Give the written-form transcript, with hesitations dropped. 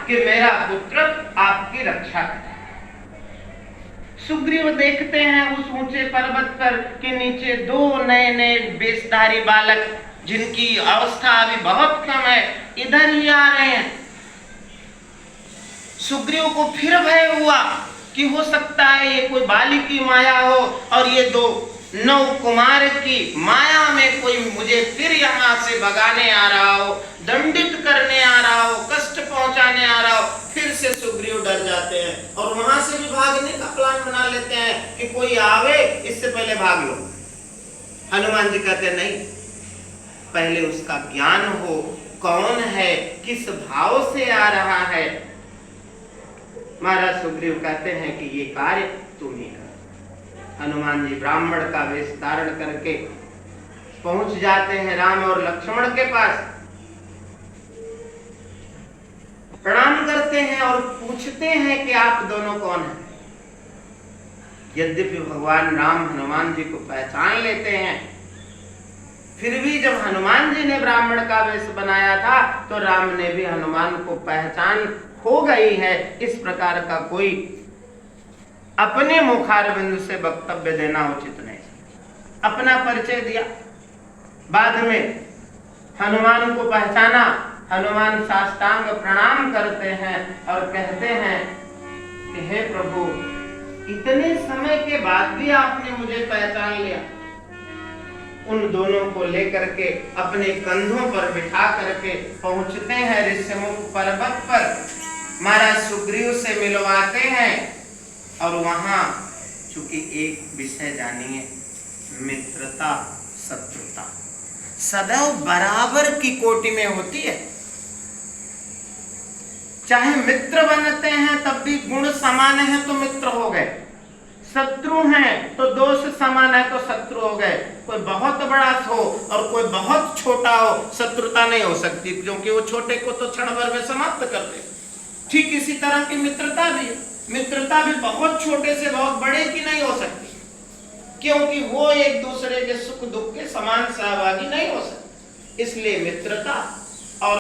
कि मेरा पुत्र आपकी रक्षा करे। सुग्रीव देखते हैं उस ऊंचे पर्वत पर कि नीचे दो नए नए वेशधारी बालक, जिनकी अवस्था अभी बहुत कम है, इधर ही आ रहे हैं। सुग्रीव को फिर भय हुआ कि हो सकता है ये कोई बाली की माया हो और ये दो नव कुमार की माया में कोई मुझे फिर यहाँ से भगाने आ रहा हो, दंडित करने आ रहा हो, कष्ट पहुंचाने आ रहा हो। फिर से सुग्रीव डर जाते हैं और वहां से भी भागने का प्लान बना लेते हैं कि कोई आवे इससे पहले भाग लो। हनुमान जी कहते हैं नहीं, पहले उसका ज्ञान हो, कौन है, किस भाव से आ रहा है। महाराज सुग्रीव कहते हैं कि ये कार्य तुम ही कर। हनुमान जी ब्राह्मण का वेश धारण करके पहुंच जाते हैं राम और लक्ष्मण के पास, प्रणाम करते हैं और पूछते हैं कि आप दोनों कौन हैं। यद्यपि भगवान राम हनुमान जी को पहचान लेते हैं, फिर भी जब हनुमान जी ने ब्राह्मण का वेश बनाया था तो राम ने भी हनुमान को पहचान हो गई है। इस प्रकार का कोई अपने मुखारबिंद से वक्तव्य देना उचित नहीं। अपना परिचय दिया, बाद में हनुमान को पहचाना। हनुमान साष्टांग प्रणाम करते हैं और कहते हैं कि हे प्रभु, इतने समय के बाद भी आपने मुझे पहचान लिया। उन दोनों को लेकर के अपने कंधों पर बिठा करके पहुंचते हैं ऋष्यमुख पर्वत पर, महाराज सुग्रीव से मिलवाते हैं। और वहां चूंकि एक विषय जानिए, मित्रता शत्रुता सदैव बराबर की कोटि में होती है। चाहे मित्र बनते हैं तब भी गुण समान है तो मित्र हो गए, शत्रु हैं तो दोष समान है तो शत्रु हो गए। कोई बहुत बड़ा हो और कोई बहुत छोटा हो, शत्रुता नहीं हो सकती, क्योंकि वो छोटे को तो क्षण भर में समाप्त कर दे। ठीक इसी तरह की मित्रता भी है। मित्रता भी बहुत छोटे से बहुत बड़े की नहीं हो सकती, क्योंकि वो एक दूसरे के सुख दुख के समान सहभागी नहीं हो सकते। इसलिए मित्रता